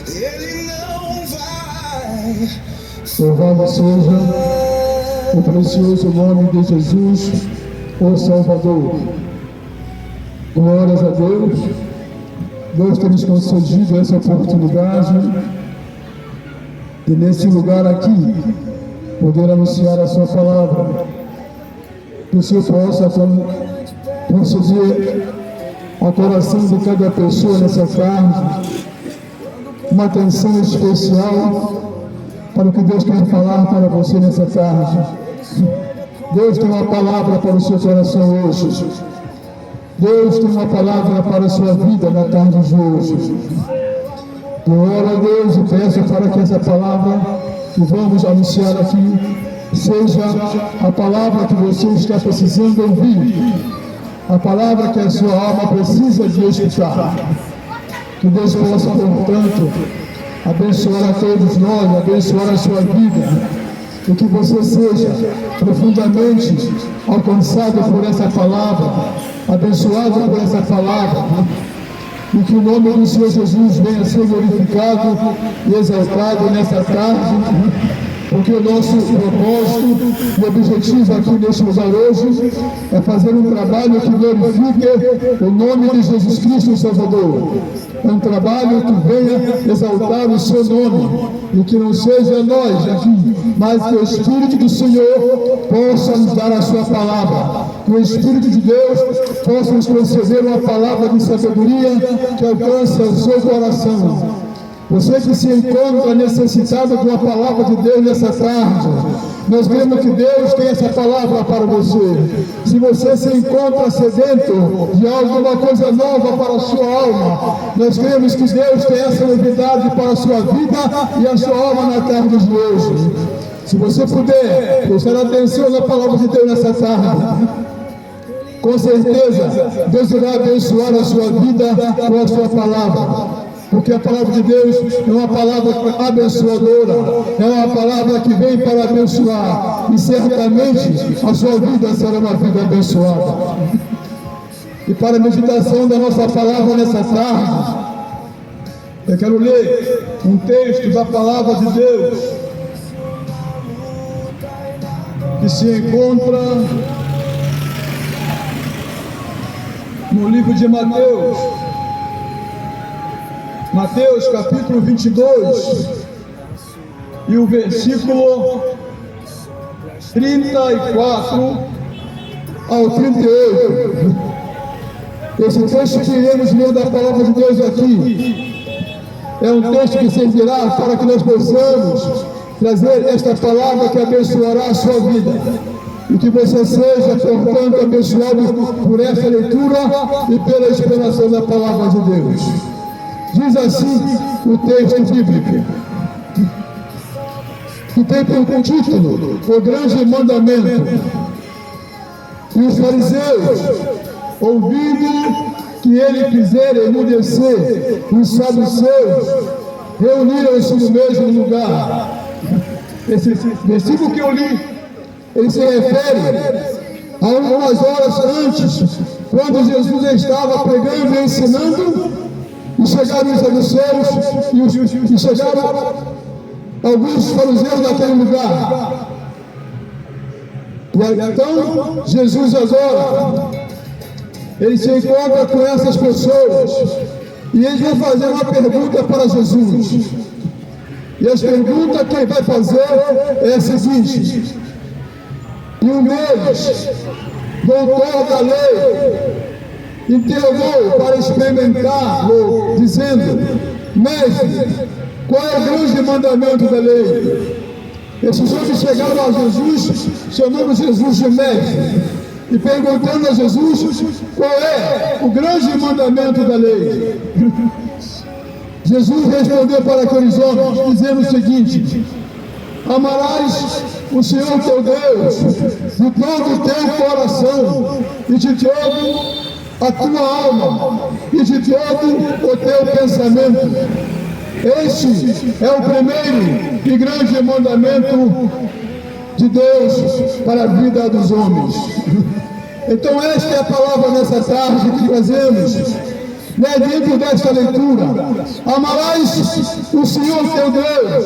Ele não vai. Louvado seja o precioso nome de Jesus, o Salvador. Glórias a Deus. Deus tem nos concedido essa oportunidade de, nesse lugar aqui, poder anunciar a sua palavra. Que o Senhor possa conceder ao coração de cada pessoa nessa tarde uma atenção especial para o que Deus quer falar para você nessa tarde. Deus tem uma palavra para o seu coração hoje. Deus tem uma palavra para a sua vida na tarde de hoje. Eu oro a Deus e peço para que essa palavra que vamos anunciar aqui seja a palavra que você está precisando ouvir, a palavra que a sua alma precisa de escutar. Que Deus possa, portanto, abençoar a todos nós, abençoar a sua vida, e que você seja profundamente alcançado por essa palavra, abençoado por essa palavra, e que o nome do Senhor Jesus venha a ser glorificado e exaltado nessa tarde, porque o nosso propósito e objetivo aqui neste lugar hoje é fazer um trabalho que glorifique o nome de Jesus Cristo, o Salvador. É um trabalho que venha exaltar o seu nome, e que não seja nós aqui, mas que o Espírito do Senhor possa nos dar a sua palavra, que o Espírito de Deus possa nos conceder uma palavra de sabedoria que alcance o seu coração. Você que se encontra necessitado de uma palavra de Deus nessa tarde, nós vemos que Deus tem essa palavra para você. Se você se encontra sedento de alguma coisa nova para a sua alma, nós vemos que Deus tem essa novidade para a sua vida e a sua alma na tarde de hoje. Se você puder prestar atenção na palavra de Deus nessa tarde, com certeza Deus irá abençoar a sua vida com a sua palavra. Porque a palavra de Deus é uma palavra abençoadora, é uma palavra que vem para abençoar, e certamente a sua vida será uma vida abençoada. E para a meditação da nossa palavra nessa tarde, eu quero ler um texto da palavra de Deus, que se encontra no livro de Mateus. Mateus capítulo 22 e o versículo 34 ao 38. Esse texto que iremos ler da palavra de Deus aqui é um texto que servirá para que nós possamos trazer esta palavra que abençoará a sua vida, e que você seja, portanto, abençoado por essa leitura e pela explanação da palavra de Deus. Diz assim o texto bíblico, que tem por título o grande mandamento. E os fariseus, ouvindo que ele quisera emudecer os saduceus, reuniram-se no mesmo lugar. Esse versículo que eu li, ele se refere a algumas horas antes, quando Jesus estava pregando e ensinando. E chegaram os saduceus e chegaram alguns fariseus naquele lugar. E então Jesus agora, ele se encontra com essas pessoas e eles vão fazer uma pergunta para Jesus. E as perguntas que ele vai fazer é a seguinte: e um deles, doutor da lei, interrogou para experimentá-lo, dizendo: mestre, qual é o grande mandamento da lei? Esses homens chegaram a Jesus, chamando Jesus de mestre, e perguntando a Jesus qual é o grande mandamento da lei. Jesus respondeu para aqueles homens, dizendo o seguinte: amarás o Senhor teu Deus de todo o teu coração e de todo a tua alma e de todo o teu pensamento. Este é o primeiro e grande mandamento de Deus para a vida dos homens. Então esta é a palavra nessa tarde que trazemos, dentro desta leitura: amarás o Senhor teu Deus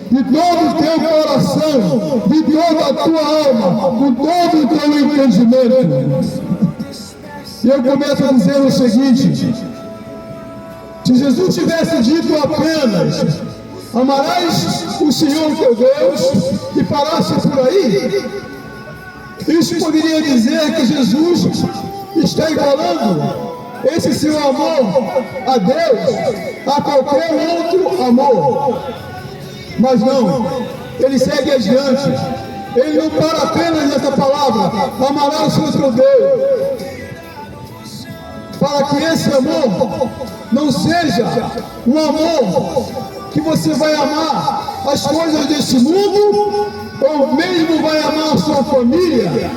de todo o teu coração, de toda a tua alma, com todo o teu entendimento. E eu começo a dizer o seguinte: se Jesus tivesse dito apenas amarás o Senhor teu Deus e parasse por aí, isso poderia dizer que Jesus está igualando esse seu amor a Deus a qualquer outro amor. Mas não, ele segue adiante. Ele não para apenas nessa palavra, amarás o Senhor teu Deus, para que esse amor não seja um amor que você vai amar as coisas desse mundo, ou mesmo vai amar a sua família.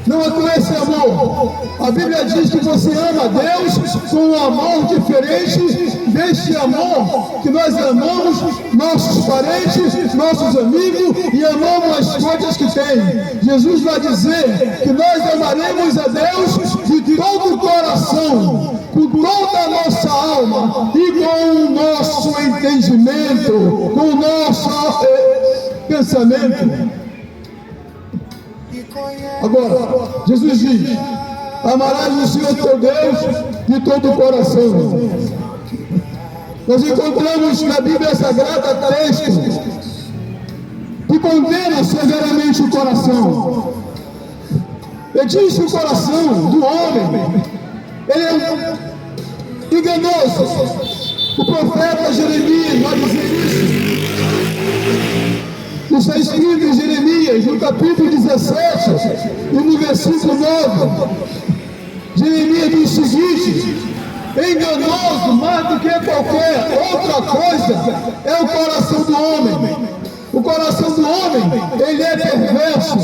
Não é com esse amor. A Bíblia diz que você ama a Deus com um amor diferente deste amor que nós amamos nossos parentes, nossos amigos e amamos as coisas que tem. Jesus vai dizer que nós amaremos a Deus de todo o coração, com toda a nossa alma e com o nosso entendimento, com o nosso pensamento. Agora, Jesus diz: amarás o Senhor teu Deus de todo o coração. Nós encontramos na Bíblia Sagrada textos que condenam severamente o coração. Ele diz que o coração do homem, ele é enganoso. O profeta Jeremias vai dizer isso. Está escrito em Jeremias, no capítulo 17 e no versículo 9. Jeremias diz o seguinte: enganoso mais do que qualquer outra coisa é o coração do homem. O coração do homem, ele é perverso.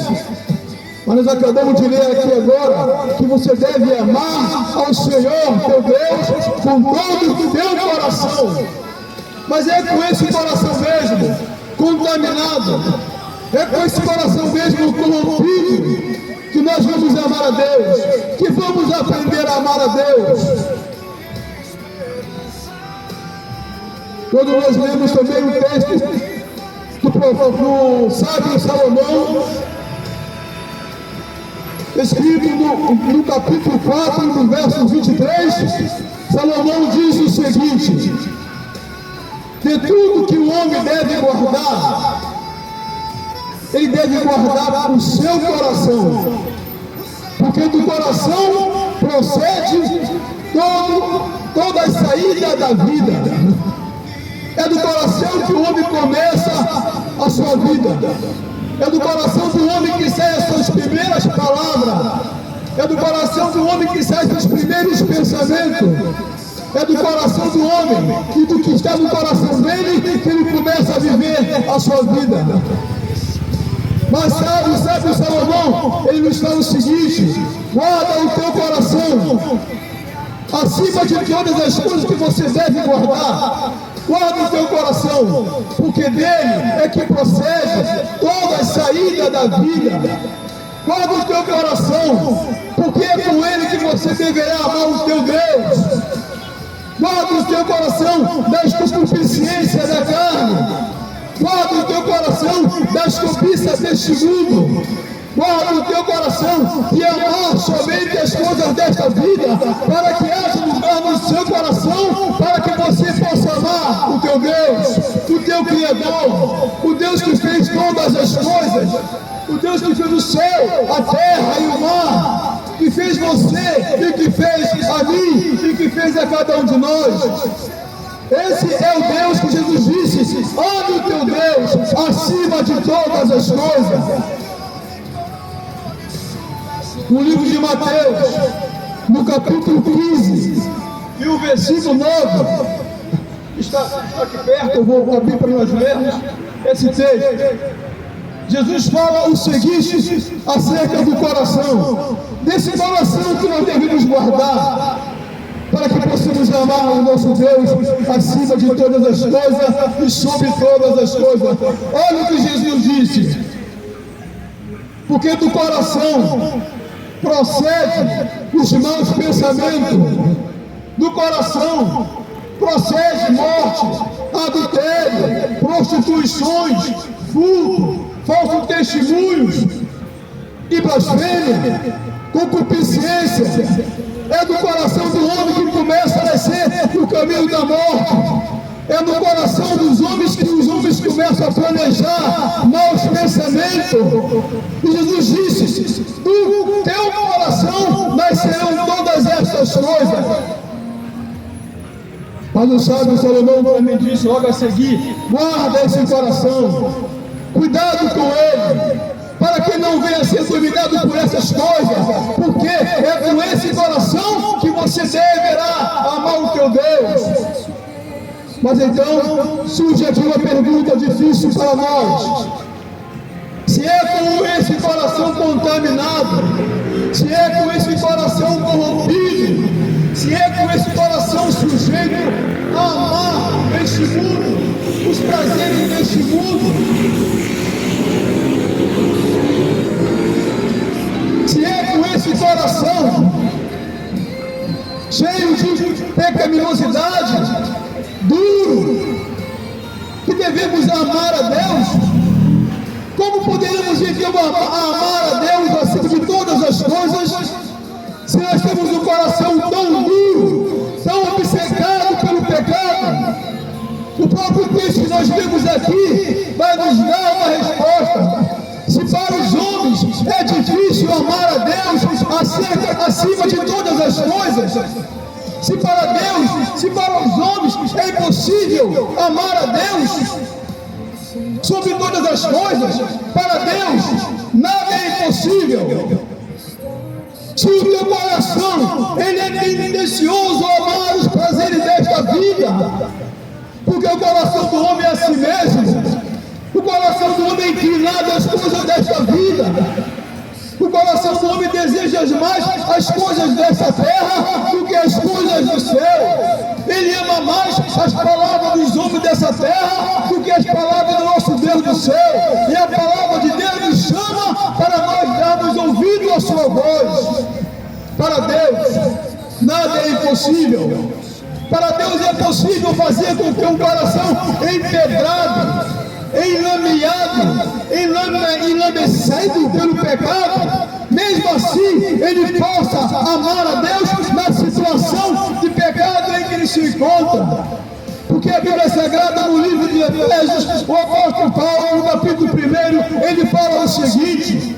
Mas nós acabamos de ler aqui agora que você deve amar ao Senhor teu Deus com todo o teu coração. Mas é com esse coração mesmo contaminado, é com esse coração mesmo corrompido que nós vamos amar a Deus, que vamos aprender a amar a Deus. Quando nós lemos também o texto do sábio Salomão, escrito no capítulo 4, no verso 23, Salomão diz o seguinte: de tudo que o homem deve guardar, ele deve guardar o seu coração, porque do coração procede toda a saída da vida. É do coração que o homem começa a sua vida. É do coração do homem que saem as suas primeiras palavras. É do coração do homem que saem os seus primeiros pensamentos. É do coração do homem e do que está no coração dele que ele começa a viver a sua vida. Mas sabe o Salomão, ele nos fala o seguinte: guarda o teu coração acima de todas as coisas que você deve guardar. Guarda o teu coração, porque dele é que procede toda a saída da vida. Guarda o teu coração, porque é com ele que você deverá amar o teu Deus. Guarda o teu coração das concupiscências da carne. Guarda o teu coração das cobiças deste mundo. Guarda o teu coração de amar somente as coisas desta vida, para que haja lugar no seu coração, para que você possa amar o teu Deus, o teu Criador, o Deus que fez todas as coisas, o Deus que fez o céu, a terra e o mar, que fez você e que fez a mim e que fez a cada um de nós. Esse é o Deus que Jesus disse: ame o teu Deus acima de todas as coisas. No livro de Mateus, no capítulo 15 e o versículo 9, está aqui perto, eu vou abrir para nós lermos esse texto. Jesus fala o seguinte acerca do coração, desse coração que nós devemos guardar, para que possamos amar o nosso Deus acima de todas as coisas e sobre todas as coisas. Olha o que Jesus disse: porque do coração procede os maus pensamentos, do coração procede morte, adultério, prostituições, furto, falsos testemunhos e blasfêmia, concupiscência. É do coração do homem que começa a nascer o caminho da morte. É no coração dos homens que os homens começam a planejar maus pensamentos. E Jesus disse: do teu coração nascerão todas estas coisas. Mas o sábio Salomão também disse logo a seguir: guarda esse coração, cuidado com ele, para que não venha a ser dominado por essas coisas, porque é com esse coração que você deverá amar o teu Deus. Mas então surge aqui uma pergunta difícil para nós: se é com esse coração contaminado, se é com esse coração corrompido, se é com esse coração sujeito a amar este mundo, os prazeres deste mundo, se é com esse coração cheio de pecaminosidade, duro, que devemos amar a Deus, como poderemos então amar a Deus acima de todas as coisas, se nós temos um coração tão duro, tão obcecado pelo pecado? O próprio texto que nós vemos aqui vai nos dar uma resposta. Se para os homens é difícil amar a Deus acima de todas as coisas, se para Deus, se para os homens é impossível amar a Deus sobre todas as coisas, para Deus nada é impossível. Se o teu coração ele é tendencioso a amar os prazeres desta vida, porque o coração do homem é assim mesmo, o coração do homem é inclinado às coisas desta vida, o coração do homem deseja mais as coisas dessa terra do que as coisas do céu. Ele ama mais as palavras dos homens dessa terra do que as palavras do nosso Deus do céu. E a palavra de Deus nos chama para nós darmos ouvido à sua voz. Para Deus nada é impossível. Para Deus é possível fazer com que um coração empedrado, enlameado, enlamecido pelo pecado, mesmo assim ele possa amar a Deus na situação de pecado em que ele se encontra. Porque a Bíblia Sagrada, no livro de Efésios, o apóstolo Paulo, no capítulo 1, ele fala o seguinte: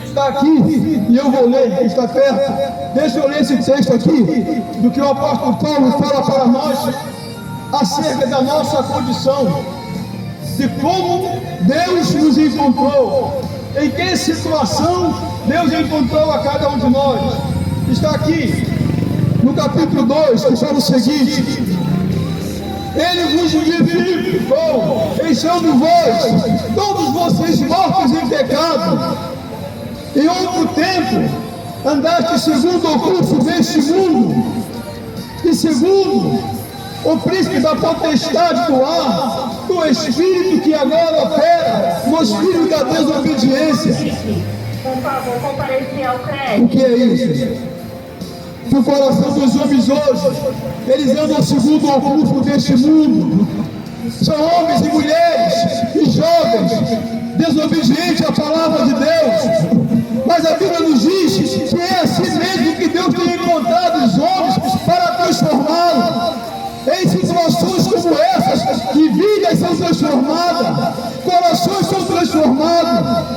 está aqui, e eu vou ler, está perto, deixa eu ler esse texto aqui, do que o apóstolo Paulo fala para nós acerca da nossa condição, de como Deus nos encontrou, em que situação Deus encontrou a cada um de nós. Está aqui no capítulo 2, que fala o seguinte: Ele vos vivificou, enchendo vós, todos vocês mortos em pecado, em outro tempo andaste segundo o curso deste mundo, e segundo o príncipe da potestade do ar, do espírito que agora opera nos filhos da desobediência. Por favor, comparecer ao crédito. O que é isso? No coração dos homens hoje, eles andam segundo o curso deste mundo. São homens e mulheres e jovens desobedientes à palavra de Deus. Mas a Bíblia nos diz que é assim mesmo que Deus tem encontrado os homens para transformá-los. Em situações como essas, que vidas são transformadas, corações são transformados,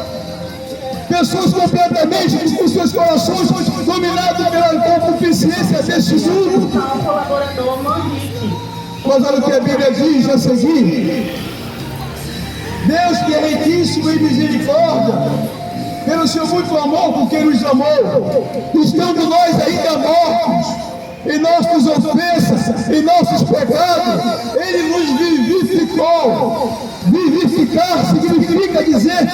pessoas completamente com seus corações dominados pela concupiscência deste mundo. Mas olha o que a Bíblia diz a seguir: Deus que é riquíssimo em misericórdia, pelo seu muito amor com quem nos amou, estando nós ainda mortos em nossas ofensas, em nossos pecados, Ele nos vivificou. Vivificar significa dizer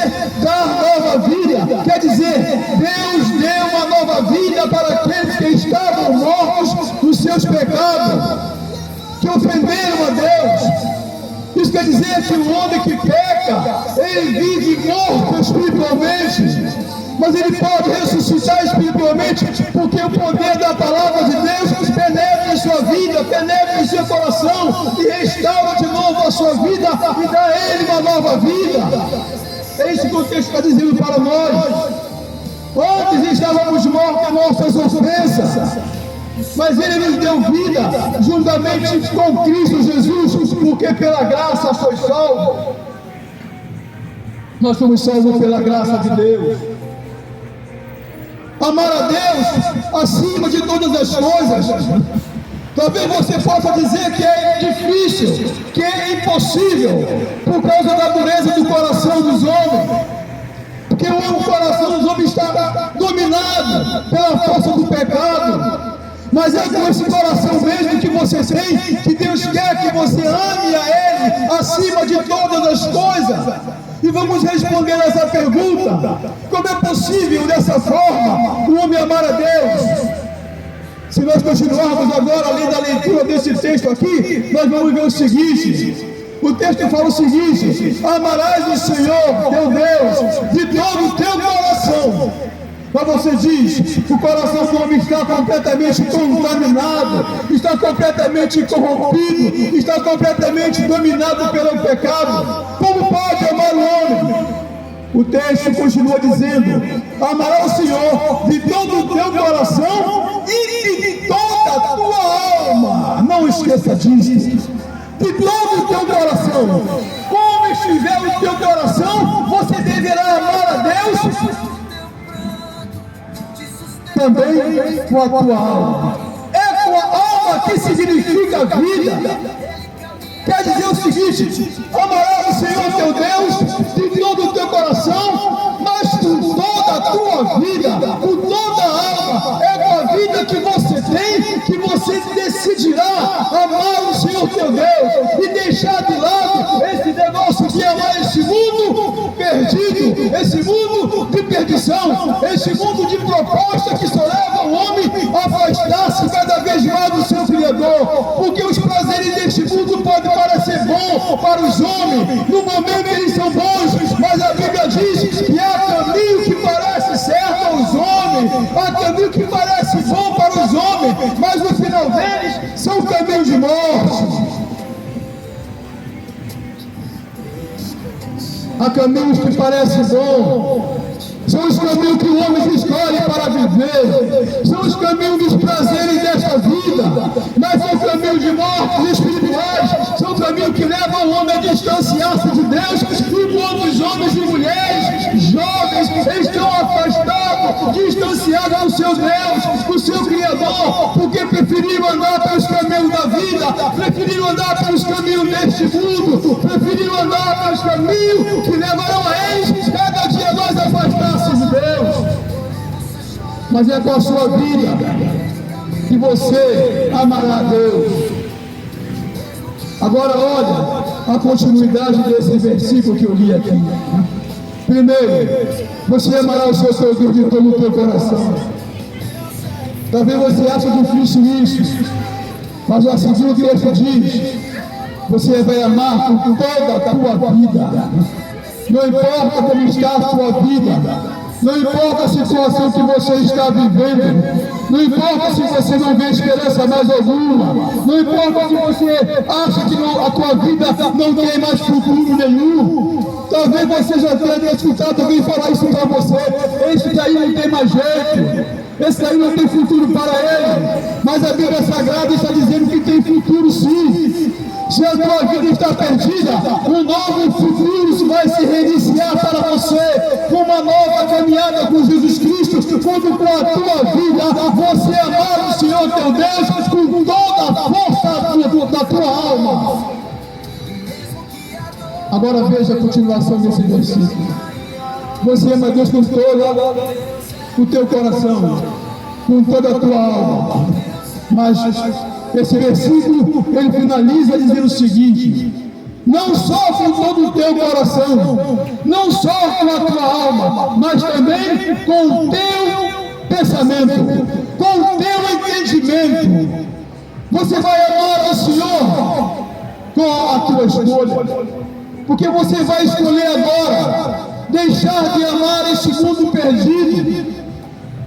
dar nova vida, quer dizer, Deus deu uma nova vida para aqueles que estavam mortos nos seus pecados, que ofenderam a Deus. Isso quer dizer que o homem que peca, ele vive morto espiritualmente. mas ele pode ressuscitar espiritualmente, porque o poder da palavra de Deus penetra em sua vida, penetra em seu coração e restaura de novo a sua vida e dá a ele uma nova vida. É isso que o texto está dizendo para nós. Antes estávamos mortos em nossas ofensas, mas ele nos deu vida juntamente com Cristo Jesus, porque pela graça sois salvos. Nós somos salvos pela graça de Deus. Amar a Deus acima de todas as coisas. Talvez você possa dizer que é difícil, que é impossível, por causa da dureza do coração dos homens. Porque o coração dos homens está dominado pela força do pecado. Mas é com esse coração mesmo que você tem, que Deus quer que você ame a Ele acima de todas as coisas. E vamos responder essa pergunta: como é possível dessa forma o homem amar a Deus? Se nós continuarmos agora, além da leitura desse texto aqui, nós vamos ver o seguinte. O texto fala o seguinte: amarás o Senhor teu Deus de todo o teu coração. Mas você diz, o coração do homem está completamente contaminado, está completamente corrompido, está completamente dominado pelo pecado. Como pode amar o homem? O texto continua dizendo: amarás o Senhor de todo o teu coração e de toda a tua alma. Não esqueça disso. De todo o teu coração. Como estiver o teu coração, você deverá amar a Deus também com a tua alma. É com a alma que significa vida. Quer dizer o seguinte: amarás o Senhor teu Deus de todo o teu coração, mas com toda a tua vida, com toda a alma. É com a vida que você tem que você decidirá amar o Senhor teu Deus e deixar de lado esse negócio de amar esse mundo perdido, esse mundo de perdição, esse mundo de proposta que só leva o homem a afastar-se cada vez mais do seu Criador. Porque os prazeres deste mundo podem parecer bons para os homens, no momento eles são bons, mas a Bíblia diz que há caminho que parece certo aos homens, há caminho que parece bom para os homens, mas no final deles são caminhos de morte. Há caminhos que parecem bons, são os caminhos que o homem escolhe para viver, são os caminhos dos prazeres desta vida, mas são caminhos de morte espirituais, são caminhos que levam o homem a distanciar-se de Deus, enquanto os homens e mulheres jovens estão afastados, distanciados do seu Deus, do seu Criador, porque preferiram andar pelos caminhos da vida, preferiram andar pelos caminhos deste mundo, preferiram andar pelos caminhos que levarão a eles cada dia mais afastar-se de Deus. Mas é com a sua vida que você amará a Deus. Agora olha a continuidade desse versículo que eu li aqui. Primeiro, você amará o seu Deus de todo o teu coração. Talvez você ache difícil isso, mas assim o texto diz: você vai amar com toda a tua vida. Não importa como está a sua vida, não importa a situação que você está vivendo, não importa se você não vê esperança mais alguma, não importa se você acha que a tua vida não tem mais futuro nenhum. Talvez você já tenha escutado alguém falar isso para você: esse daí não tem mais jeito, esse daí não tem futuro para ele. Mas a Bíblia Sagrada está dizendo que tem futuro sim. Se a tua vida está perdida, um novo futuro vai se reiniciar para você, com uma nova caminhada com Jesus Cristo, quando com a tua vida você amar o Senhor teu Deus com toda a força da tua alma. Agora veja a continuação desse versículo: você ama Deus com todo o teu coração, com toda a tua alma. Mas esse versículo ele finaliza dizendo o seguinte: não só com todo o teu coração, não só com a tua alma, mas também com o teu pensamento, com o teu entendimento. Você vai amar o Senhor com a tua escolha, porque você vai escolher agora deixar de amar este mundo perdido,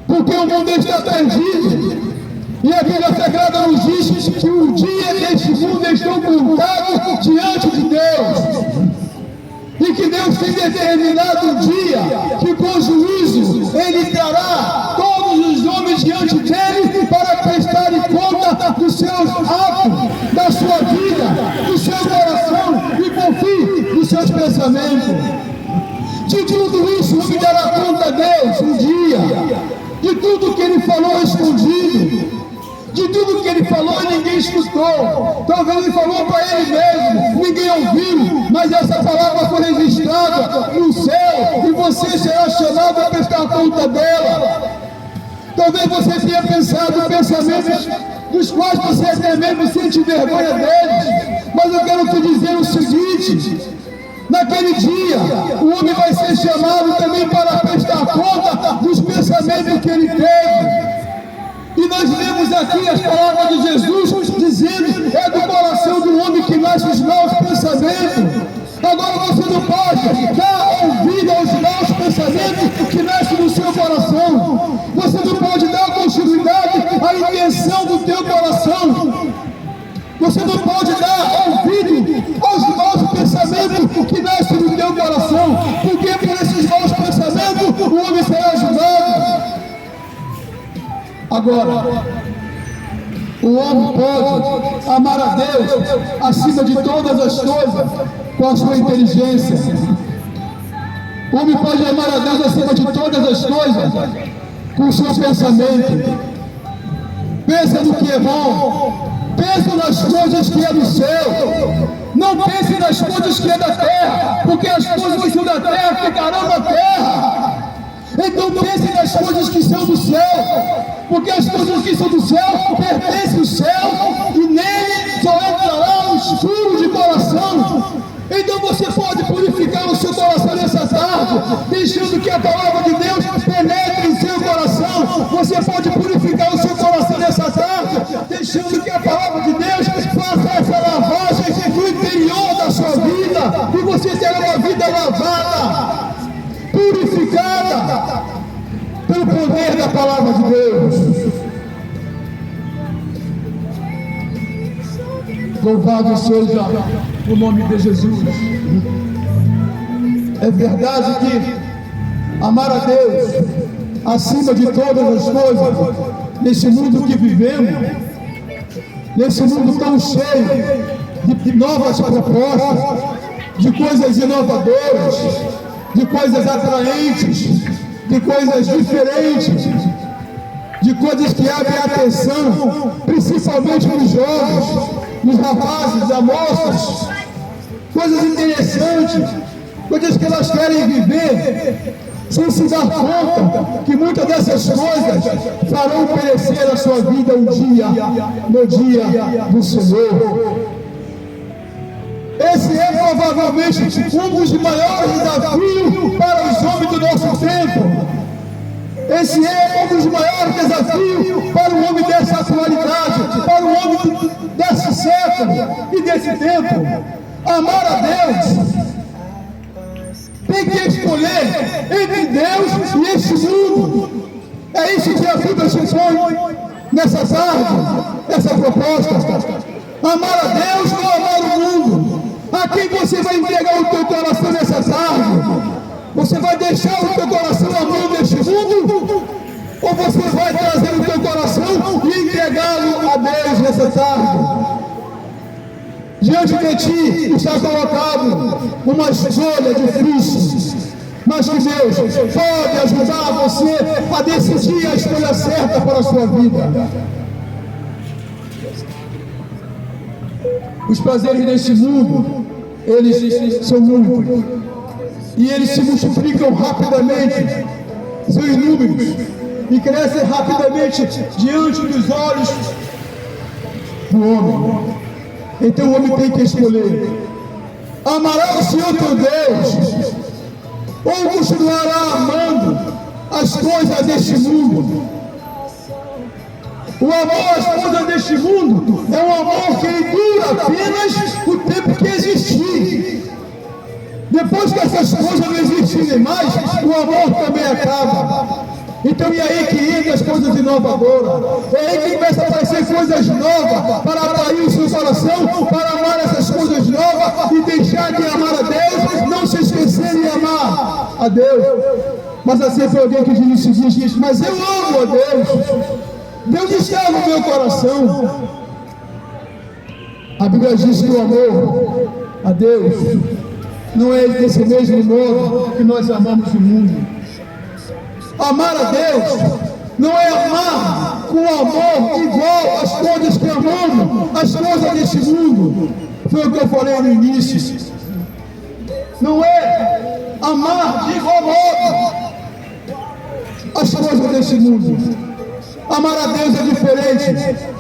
porque o mundo está perdido. E a Bíblia Sagrada nos diz que o dia deste mundo está ocultado diante de Deus. E que Deus tem determinado um dia que com juízo Ele trará todos os homens diante dele para prestarem conta dos seus atos, da sua vida, do seu coração e, por fim, dos seus pensamentos. De tudo isso o homem dará conta a Deus um dia, de tudo que ele falou escondido, de tudo que ele falou e ninguém escutou. Talvez ele falou para ele mesmo, ninguém ouviu, mas essa palavra foi registrada no céu e você será chamado a prestar conta dela. Talvez você tenha pensado pensamentos dos quais você até mesmo sente vergonha deles, mas eu quero te dizer o seguinte: naquele dia o homem vai ser chamado também para prestar conta dos pensamentos que ele teve. E nós lemos aqui as palavras de Jesus dizendo: é do coração do homem que nasce os maus pensamentos. Agora você não pode dar ouvido aos maus pensamentos que nascem no seu coração. Você não pode dar continuidade à intenção do teu coração. Você não pode dar ouvido aos maus pensamentos que nascem no teu coração, porque por esses maus pensamentos o homem será julgado. Agora, o homem pode amar a Deus acima de todas as coisas com a sua inteligência. O homem pode amar a Deus acima de todas as coisas com o seu pensamento. Pensa no que é bom, pensa nas coisas que é do céu. Não pense nas coisas que é da terra, porque as coisas que são da terra ficarão na terra. Então pense nas coisas que são do céu, porque as coisas que são do céu pertencem ao céu e nele só entrará o escuro de coração. Então você pode purificar o seu coração nessa tarde, deixando que a palavra de Deus penetre em seu coração. Você pode purificar o seu coração nessa tarde, deixando que a palavra de Deus faça essa lavagem no interior da sua vida, e você terá uma vida lavada, purificada pelo poder da palavra de Deus. Louvado seja o nome de Jesus. É verdade que amar a Deus acima de todas as coisas, nesse mundo que vivemos, nesse mundo tão cheio de novas propostas, de coisas inovadoras, de coisas atraentes, de coisas diferentes, de coisas que abrem atenção, principalmente nos jovens, nos rapazes, das moças, coisas interessantes, coisas que elas querem viver, sem se dar conta que muitas dessas coisas farão perecer a sua vida um dia, no dia do Senhor. Esse é provavelmente um dos maiores desafios para os homens do nosso tempo. Esse é um dos maiores desafios para o homem dessa atualidade, para o homem desse século e desse tempo. Amar a Deus tem que escolher entre Deus e este mundo. É isso que a Bíblia se põe nessa tarde, essa proposta. Amar a Deus ou amar o mundo? A quem você vai entregar o teu coração nessa tarde? Você vai deixar o teu coração na mão deste mundo? Ou você vai trazer o teu coração e entregá-lo a Deus nessa tarde? Diante de ti está colocado uma escolha difícil, mas que Deus pode ajudar você a decidir a escolha certa para a sua vida. Os prazeres deste mundo, eles são muitos, e eles se multiplicam rapidamente, são inúmeros, e crescem rapidamente diante dos olhos do homem. Então o homem tem que escolher: amará o Senhor teu Deus, ou continuará amando as coisas deste mundo? O amor às coisas deste mundo é um amor que dura apenas o tempo que existir. Depois que essas coisas não existirem mais, o amor também acaba. Então é aí que entra as coisas inovadoras, é aí que começa a aparecer coisas novas, para atrair o seu coração, para amar essas coisas novas e deixar de amar a Deus, não se esquecer de amar a Deus. Mas há sempre alguém que diz o seguinte: mas eu amo a Deus, Deus está no meu coração. A Bíblia diz que o amor a Deus não é desse mesmo modo que nós amamos o mundo. Amar a Deus não é amar com amor igual às coisas que amamos, as coisas deste mundo. Foi o que eu falei no início. Não é amar de igual modo as coisas deste mundo. Amar a Deus é diferente.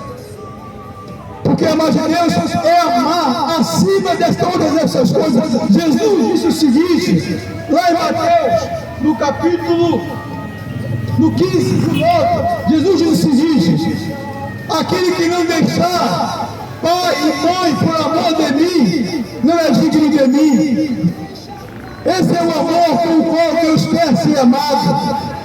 Porque amar a Deus é amar acima de todas essas coisas. Jesus disse o seguinte, lá em Mateus, no capítulo 15, Jesus disse o seguinte: aquele que não deixar pai e mãe por amor de mim, não é digno de mim. Esse é o amor com o qual Deus quer ser amado.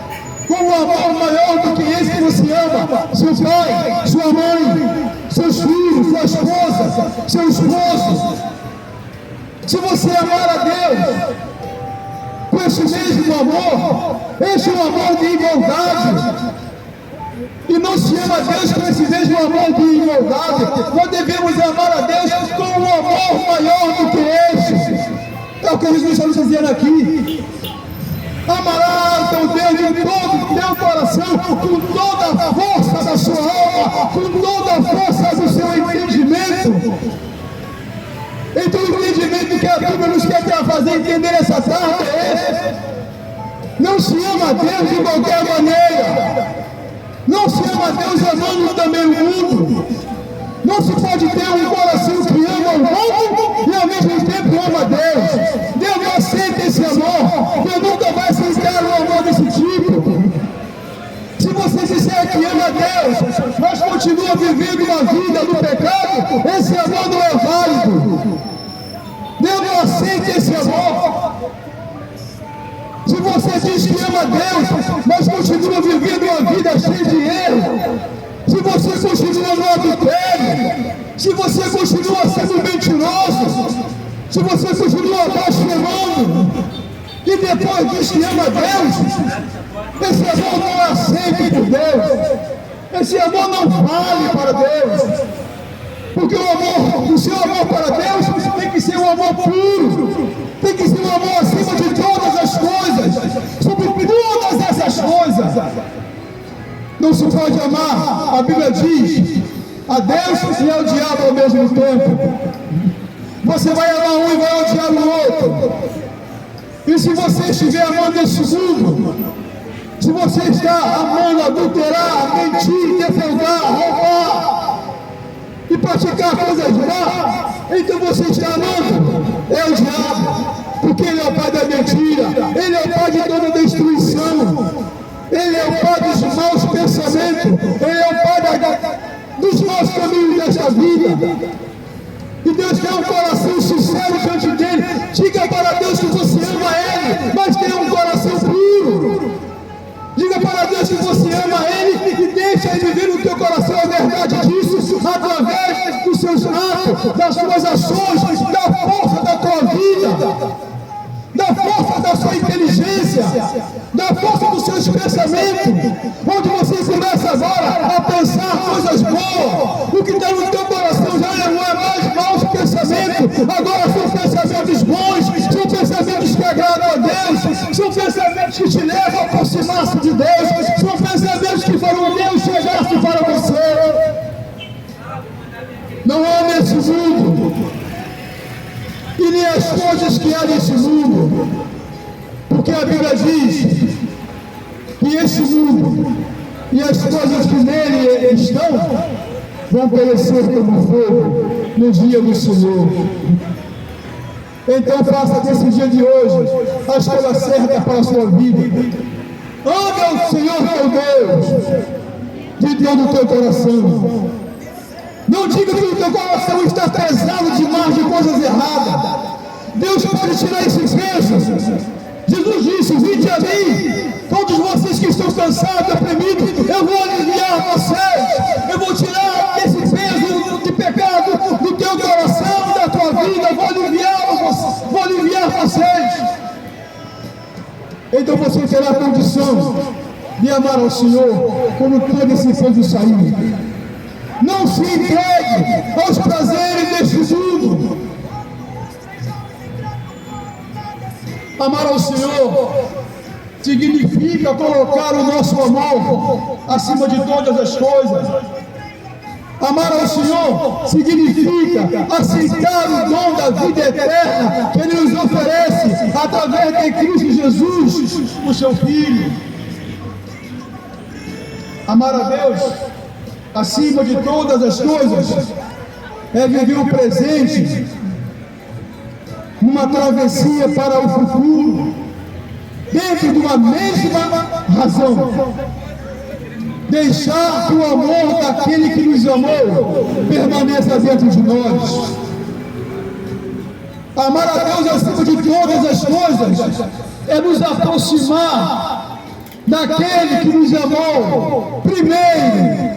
Com um amor maior do que esse que você ama seu pai, sua mãe, seus filhos, sua esposa, seu esposo. Se você amar a Deus com esse mesmo amor, esse é um amor de igualdade, e não se ama a Deus com esse mesmo amor de igualdade. Nós devemos amar a Deus com um amor maior do que esse. É o que Jesus está nos dizendo aqui. Amarás teu Deus de todo o teu coração, com toda a força da sua alma, com toda a força do seu entendimento. Então o entendimento que a Bíblia nos quer fazer entender essa tarde é esse. Não se ama a Deus de qualquer maneira. Não se ama a Deus amando também o mundo. Não se pode ter um coração que ama o mundo e ao mesmo tempo ama a Deus. Deus não aceita esse amor. Deus nunca vai aceitar um amor desse tipo. Se você disser que ama a Deus, mas continua vivendo uma vida no pecado, esse amor não é válido. Deus não aceita esse amor. Se você diz que ama a Deus, mas continua vivendo uma vida cheia de erro, se você continua no adultério, se você continua sendo mentiroso, se você continua blasfemando, e depois diz que ama a Deus, esse amor não é aceito por Deus. Esse amor não vale para Deus. Porque o seu amor para Deus tem que ser um amor puro, tem que ser um amor acima de todas as coisas, sobre todas essas coisas. Não se pode amar, a Bíblia diz, a Deus e ao diabo ao mesmo tempo. Você vai amar um e vai odiar o outro. E se você estiver amando esse mundo, se você está amando adulterar, mentir, defraudar, roubar e praticar coisas más, então você está amando é o diabo, porque ele é o pai da mentira, ele é o pai de toda destruição, ele é o pai dos maus pensamentos, ele é o pai dos maus caminhos desta vida. E Deus quer um coração sincero diante dele. Diga para Deus que você ama ele, mas tenha um coração puro. Diga para Deus que você ama ele e deixa ele viver no teu coração a verdade disso, através dos seus atos, das suas ações, da força da tua vida, da força da sua inteligência, da força dos seus pensamentos, onde você começa agora a pensar coisas boas. O que está no teu coração já não é mais maus pensamentos, agora são pensamentos bons, são pensamentos que agradam a Deus, são pensamentos que te levam a aproximar-se de Deus, são pensamentos que farão Deus chegar-se para você. Não ame esse mundo e nem as coisas que há nesse mundo, porque a Bíblia diz que esse mundo e as coisas que nele estão vão perecer como fogo no dia do Senhor. Então faça desse dia de hoje a escolha certa para a sua vida. Ame ao Senhor teu Deus de todo o teu coração. Não diga que o teu coração está pesado demais de coisas erradas. Deus pode tirar esse peso ouvido, eu vou aliviar vocês, eu vou tirar esse peso de pecado do teu coração, da tua vida, eu vou aliviar vocês. Então você terá condição de amar ao Senhor quando todo esse peso sair. Não se entregue aos prazeres deste mundo. Amar ao Senhor significa colocar o nosso amor acima de todas as coisas. Amar ao Senhor significa aceitar o dom da vida eterna que Ele nos oferece através de Cristo Jesus, o seu Filho. Amar a Deus acima de todas as coisas é viver o presente numa travessia para o futuro, dentro de uma mesma razão. Deixar que o amor daquele que nos amou permaneça dentro de nós. Amar a Deus acima de todas as coisas é nos aproximar daquele que nos amou primeiro,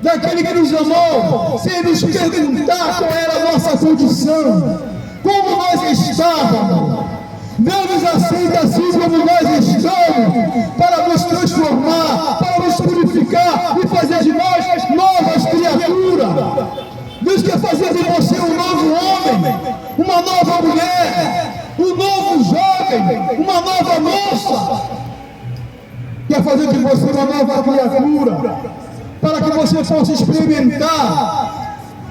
daquele que nos amou sem nos perguntar qual era a nossa condição, como nós estávamos. Deus nos aceita assim como nós estamos, para nos transformar, para nos purificar e fazer de nós novas criaturas. Deus quer fazer de você um novo homem, uma nova mulher, um novo jovem, uma nova moça. Quer fazer de você uma nova criatura, para que você possa experimentar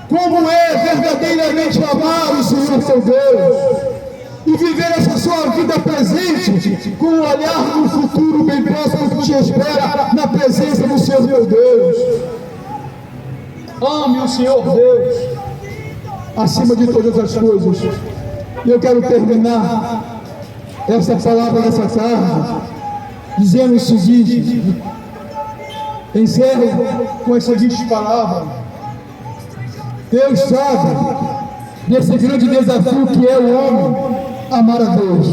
como é verdadeiramente amar o Senhor seu Deus e viver essa sua vida presente com um olhar no futuro bem próximo que te espera na presença do Senhor meu Deus. Ame o Senhor Deus acima de todas as coisas. E eu quero terminar essa palavra nessa tarde dizendo o seguinte. Encerro com as seguintes palavras. Deus sabe desse grande desafio que é o homem amar a Deus.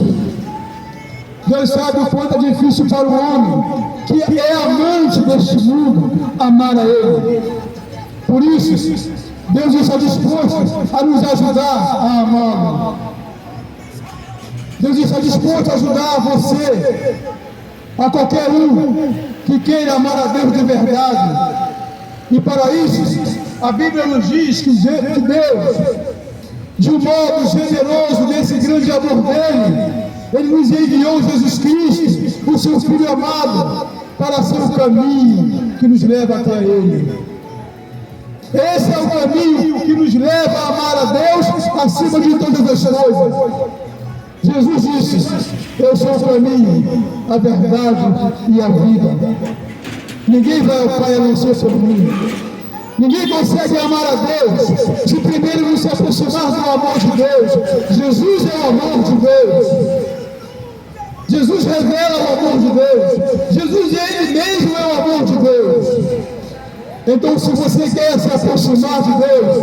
Deus sabe o quanto é difícil para o homem que é amante deste mundo amar a Ele. Por isso, Deus está disposto a nos ajudar a amá-lo. Deus está disposto a ajudar você, a qualquer um que queira amar a Deus de verdade. E para isso, a Bíblia nos diz que Deus, de um modo generoso, nesse grande amor dele, Ele nos enviou Jesus Cristo, o seu Filho amado, para ser o caminho que nos leva até Ele. Esse é o caminho que nos leva a amar a Deus acima de todas as coisas. Jesus disse: eu sou o caminho, a verdade e a vida. Ninguém vai ao Pai a não ser por mim. Ninguém consegue amar a Deus se primeiro não se aproximar do amor de Deus. Jesus é o amor de Deus. Jesus revela o amor de Deus. Jesus Ele mesmo é o amor de Deus. Então, se você quer se aproximar de Deus,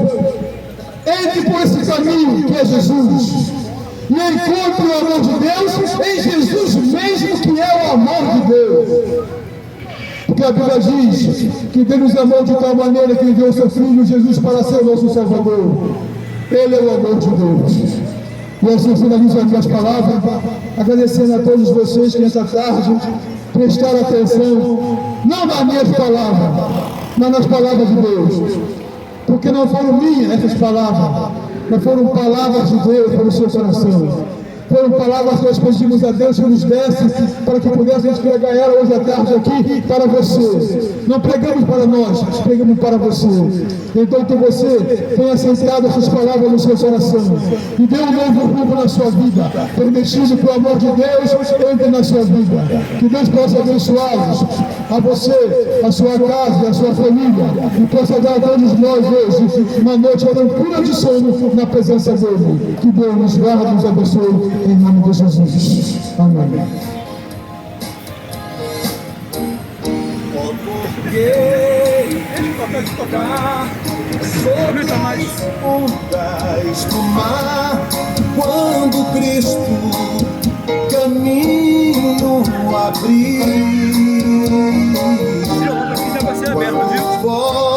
entre por esse caminho que é Jesus. E encontre o amor de Deus em Jesus mesmo, que é o amor de Deus. Porque a Bíblia diz que Deus nos amou de tal maneira que enviou o seu Filho Jesus para ser o nosso Salvador. Ele é o amor de Deus. E assim finalizo aqui as palavras, agradecendo a todos vocês que nessa tarde prestaram atenção, não nas minhas palavras, mas nas palavras de Deus. Porque não foram minhas essas palavras, mas foram palavras de Deus para o seu coração. Foram palavras que nós pedimos a Deus que nos desse, para que pudéssemos pregar ela hoje à tarde aqui para você. Não pregamos para nós, pregamos para você. Então que você tenha aceitado essas palavras no seu coração e dê um novo rumo na sua vida, permitindo que o amor de Deus entre na sua vida. Que Deus possa abençoá-los, a você, a sua casa, a sua família, e possa dar a todos nós hoje uma noite tranquila de sono na presença dele. Que Deus nos guarde e nos abençoe. Em nome de Jesus. Amém. Porque tocar sobre as ondas do mar, quando Cristo caminho abrir. voz.